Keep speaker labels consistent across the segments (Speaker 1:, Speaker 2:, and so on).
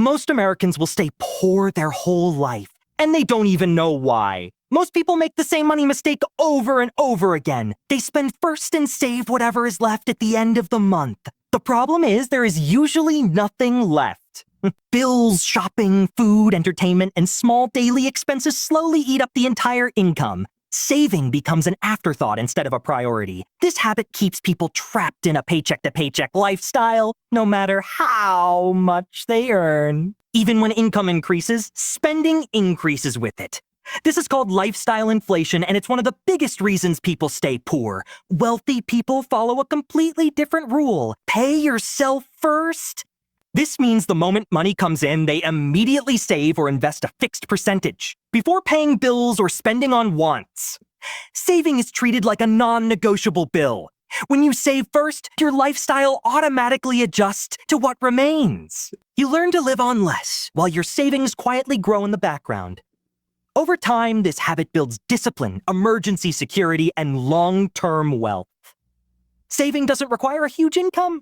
Speaker 1: Most Americans will stay poor their whole life, and they don't even know why. Most people make the same money mistake over and over again. They spend first and save whatever is left at the end of the month. The problem is there is usually nothing left. Bills, shopping, food, entertainment, and small daily expenses slowly eat up the entire income. Saving becomes an afterthought instead of a priority. This habit keeps people trapped in a paycheck-to-paycheck lifestyle, no matter how much they earn. Even when income increases, spending increases with it. This is called lifestyle inflation, and it's one of the biggest reasons people stay poor. Wealthy people follow a completely different rule. Pay yourself first. This means the moment money comes in, they immediately save or invest a fixed percentage before paying bills or spending on wants. Saving is treated like a non-negotiable bill. When you save first, your lifestyle automatically adjusts to what remains. You learn to live on less while your savings quietly grow in the background. Over time, this habit builds discipline, emergency security, and long-term wealth. Saving doesn't require a huge income.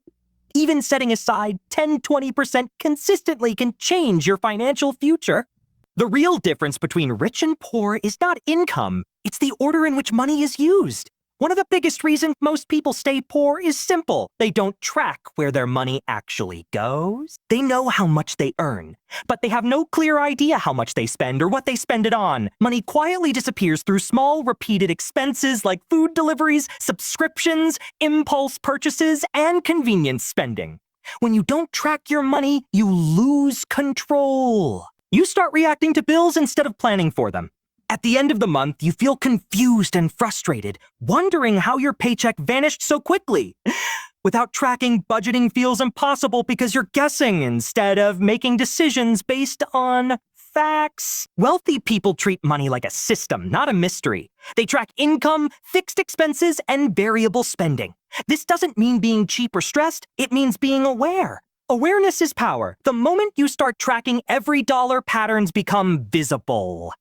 Speaker 1: Even setting aside 10-20% consistently can change your financial future. The real difference between rich and poor is not income, it's the order in which money is used. One of the biggest reasons most people stay poor is simple. They don't track where their money actually goes. They know how much they earn, but they have no clear idea how much they spend or what they spend it on. Money quietly disappears through small, repeated expenses like food deliveries, subscriptions, impulse purchases, and convenience spending. When you don't track your money, you lose control. You start reacting to bills instead of planning for them. At the end of the month, you feel confused and frustrated, wondering how your paycheck vanished so quickly. Without tracking, budgeting feels impossible because you're guessing instead of making decisions based on facts. Wealthy people treat money like a system, not a mystery. They track income, fixed expenses, and variable spending. This doesn't mean being cheap or stressed, it means being aware. Awareness is power. The moment you start tracking every dollar, patterns become visible.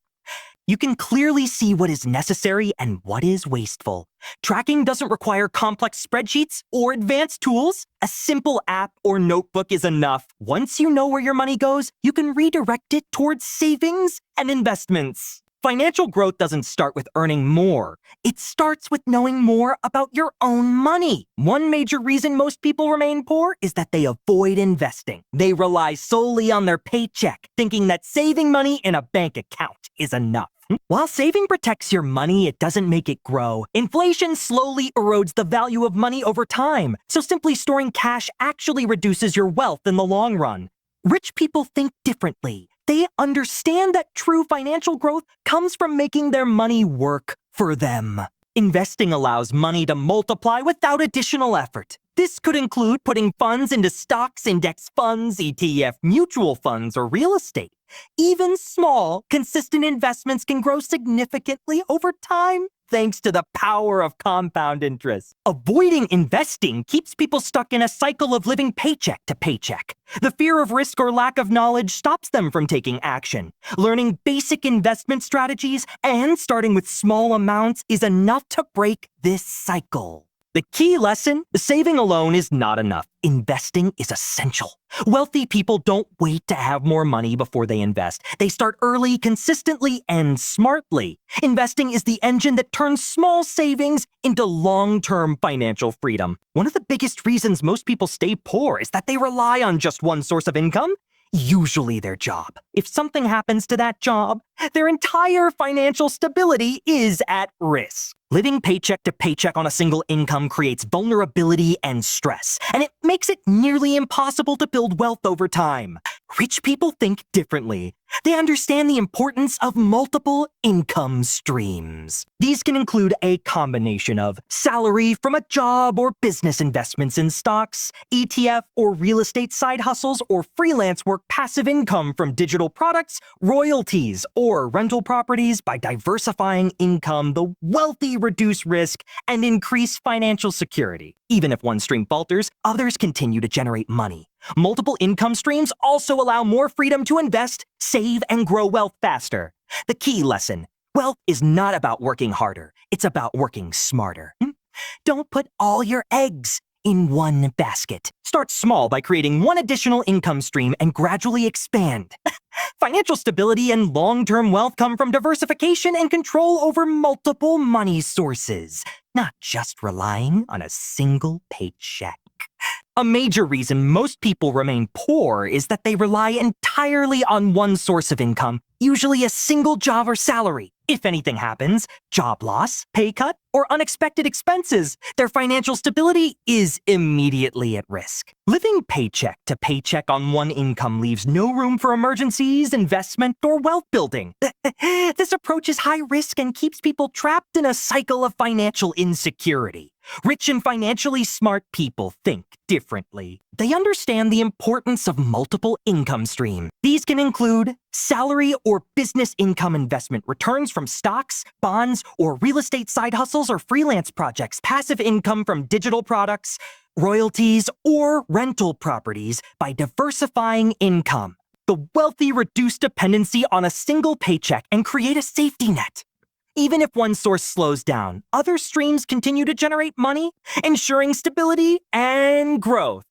Speaker 1: You can clearly see what is necessary and what is wasteful. Tracking doesn't require complex spreadsheets or advanced tools. A simple app or notebook is enough. Once you know where your money goes, you can redirect it towards savings and investments. Financial growth doesn't start with earning more. It starts with knowing more about your own money. One major reason most people remain poor is that they avoid investing. They rely solely on their paycheck, thinking that saving money in a bank account is enough. While saving protects your money, it doesn't make it grow. Inflation slowly erodes the value of money over time, so simply storing cash actually reduces your wealth in the long run. Rich people think differently. They understand that true financial growth comes from making their money work for them. Investing allows money to multiply without additional effort. This could include putting funds into stocks, index funds, ETF, mutual funds, or real estate. Even small, consistent investments can grow significantly over time thanks to the power of compound interest. Avoiding investing keeps people stuck in a cycle of living paycheck to paycheck. The fear of risk or lack of knowledge stops them from taking action. Learning basic investment strategies and starting with small amounts is enough to break this cycle. The key lesson: saving alone is not enough. Investing is essential. Wealthy people don't wait to have more money before they invest. They start early, consistently, and smartly. Investing is the engine that turns small savings into long-term financial freedom. One of the biggest reasons most people stay poor is that they rely on just one source of income, usually their job. If something happens to that job, their entire financial stability is at risk. Living paycheck to paycheck on a single income creates vulnerability and stress, and it makes it nearly impossible to build wealth over time. Rich people think differently. They understand the importance of multiple income streams. These can include a combination of salary from a job or business investments in stocks, ETF or real estate side hustles, or freelance work passive income from digital products, royalties, or rental properties. By diversifying income, the wealthy reduce risk and increase financial security. Even if one stream falters, others continue to generate money. Multiple income streams also allow more freedom to invest, save, and grow wealth faster. The key lesson: wealth is not about working harder, it's about working smarter. Don't put all your eggs in one basket. Start small by creating one additional income stream and gradually expand. Financial stability and long-term wealth come from diversification and control over multiple money sources, not just relying on a single paycheck. A major reason most people remain poor is that they rely entirely on one source of income, usually a single job or salary. If anything happens, job loss, pay cut, or unexpected expenses, their financial stability is immediately at risk. Living paycheck to paycheck on one income leaves no room for emergencies, investment, or wealth building. This approach is high risk and keeps people trapped in a cycle of financial insecurity. Rich and financially smart people think differently. They understand the importance of multiple income streams. These can include salary or business income investment returns from stocks, bonds, or real estate side hustles or freelance projects, passive income from digital products, royalties, or rental properties by diversifying income. The wealthy reduce dependency on a single paycheck and create a safety net. Even if one source slows down, other streams continue to generate money, ensuring stability and growth.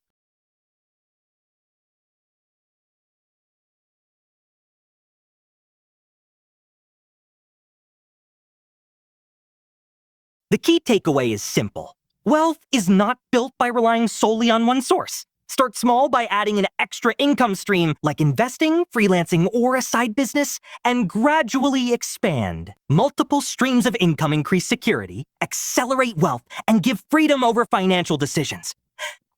Speaker 1: The key takeaway is simple. Wealth is not built by relying solely on one source. Start small by adding an extra income stream like investing, freelancing, or a side business, and gradually expand. Multiple streams of income increase security, accelerate wealth, and give freedom over financial decisions.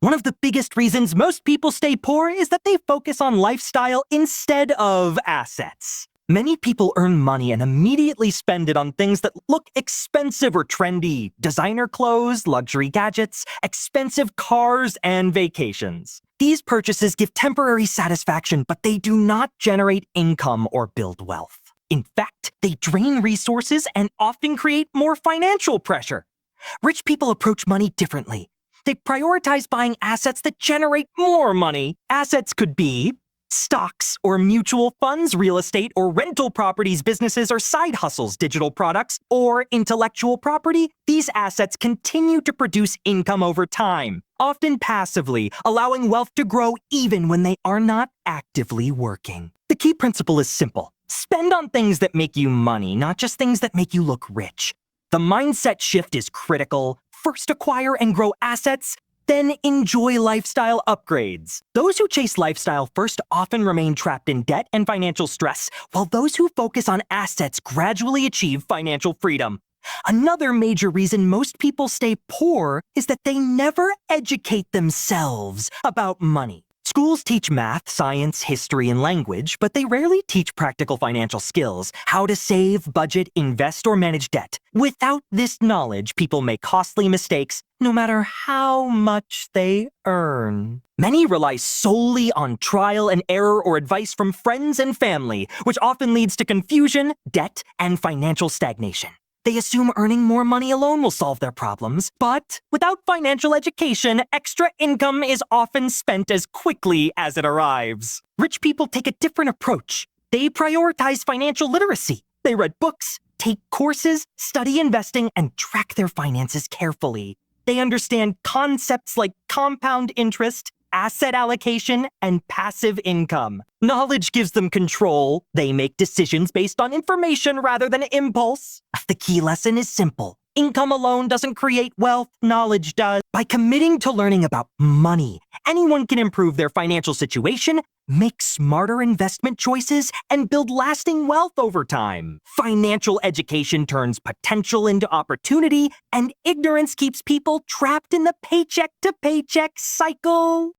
Speaker 1: One of the biggest reasons most people stay poor is that they focus on lifestyle instead of assets. Many people earn money and immediately spend it on things that look expensive or trendy: designer clothes, luxury gadgets, expensive cars, and vacations. These purchases give temporary satisfaction, but they do not generate income or build wealth. In fact, they drain resources and often create more financial pressure. Rich people approach money differently. They prioritize buying assets that generate more money. Assets could be stocks or mutual funds, real estate or rental properties, businesses or side hustles, digital products, or intellectual property. These assets continue to produce income over time, often passively, allowing wealth to grow even when they are not actively working. The key principle is simple. Spend on things that make you money, not just things that make you look rich. The mindset shift is critical. First acquire and grow assets, then enjoy lifestyle upgrades. Those who chase lifestyle first often remain trapped in debt and financial stress, while those who focus on assets gradually achieve financial freedom. Another major reason most people stay poor is that they never educate themselves about money. Schools teach math, science, history, and language, but they rarely teach practical financial skills, how to save, budget, invest, or manage debt. Without this knowledge, people make costly mistakes, no matter how much they earn. Many rely solely on trial and error or advice from friends and family, which often leads to confusion, debt, and financial stagnation. They assume earning more money alone will solve their problems, but without financial education, extra income is often spent as quickly as it arrives. Rich people take a different approach. They prioritize financial literacy. They read books, take courses, study investing, and track their finances carefully. They understand concepts like compound interest, asset allocation, and passive income. Knowledge gives them control. They make decisions based on information rather than impulse. The key lesson is simple. Income alone doesn't create wealth, knowledge does. By committing to learning about money, anyone can improve their financial situation, make smarter investment choices, and build lasting wealth over time. Financial education turns potential into opportunity, and ignorance keeps people trapped in the paycheck-to-paycheck cycle.